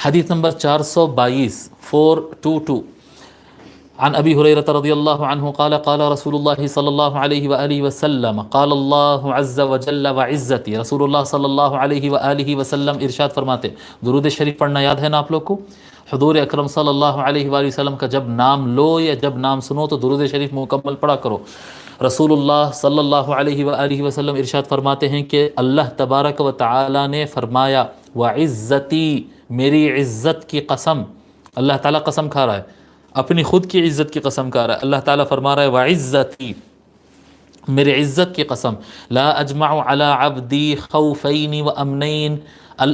حدیث نمبر 422 422 عن ابی ہریرہ رضی اللہ عنہ قال قال رسول اللہ صلی اللہ علیہ وآلہ وسلم قال اللہ عز وجل وعزتی، رسول اللہ صلی اللہ علیہ وآلہ وسلم ارشاد فرماتے، درود شریف پڑھنا یاد ہے نا آپ لوگ کو؟ حضور اکرم صلی اللہ علیہ وآلہ وسلم کا جب نام لو یا جب نام سنو تو درود شریف مکمل پڑھا کرو۔ رسول اللہ صلی اللہ علیہ وآلہ وسلم ارشاد فرماتے ہیں کہ اللہ تبارک و تعالی نے فرمایا وعزتی، میری عزت کی قسم، اللہ تعالیٰ قسم کھا رہا ہے، اپنی خود کی عزت کی قسم کھا رہا ہے، اللہ تعالیٰ فرما رہا ہے وعزتی، میری عزت کی قسم، لا اجمع علی عبدی خوفین و امنین،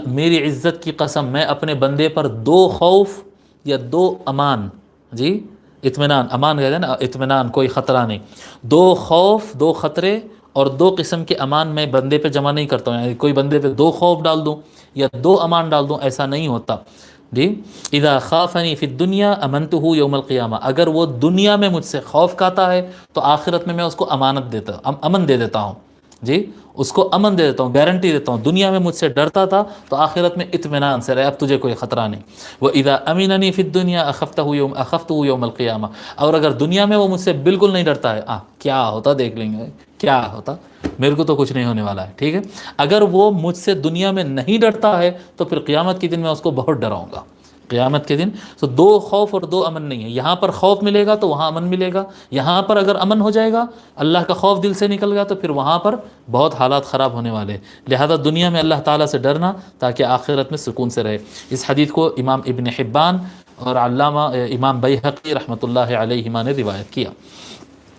میری عزت کی قسم میں اپنے بندے پر دو خوف یا دو امان، جی اطمینان، امان کہتے ہیں نا، اطمینان، کوئی خطرہ نہیں، دو خوف، دو خطرے اور دو قسم کے امان میں بندے پہ جمع نہیں کرتا ہوں، یعنی کوئی بندے پہ دو خوف ڈال دوں یا دو امان ڈال دوں، ایسا نہیں ہوتا جی۔ اذا خافنی فی الدنیا امنتہ یوم القیامہ، اگر وہ دنیا میں مجھ سے خوف کھاتا ہے تو آخرت میں اس کو امانت دیتا ہوں، امن دے دیتا ہوں جی، اس کو امن دے دیتا ہوں، گارنٹی دیتا ہوں، دنیا میں مجھ سے ڈرتا تھا تو آخرت میں اطمینان سے رہے، اب تجھے کوئی خطرہ نہیں۔ وَإِذَا أَمِنَنِي فِي الدُّنْيَا أَخَفْتُهُ يَوْمَ الْقِيَامَةِ، اور اگر دنیا میں وہ مجھ سے بالکل نہیں ڈرتا ہے، کیا ہوتا دیکھ لیں گے، کیا ہوتا، میرے کو تو کچھ نہیں ہونے والا ہے، ٹھیک ہے۔ اگر وہ مجھ سے دنیا میں نہیں ڈرتا ہے تو پھر قیامت کے دن میں اس کو بہت ڈراؤں گا، قیامت کے دن۔ تو دو خوف اور دو امن نہیں ہے، یہاں پر خوف ملے گا تو وہاں امن ملے گا، یہاں پر اگر امن ہو جائے گا، اللہ کا خوف دل سے نکل گیا تو پھر وہاں پر بہت حالات خراب ہونے والے، لہذا دنیا میں اللہ تعالیٰ سے ڈرنا تاکہ آخرت میں سکون سے رہے۔ اس حدیث کو امام ابن حبان اور علامہ امام بیہقی رحمۃ اللہ علیہما نے روایت کیا۔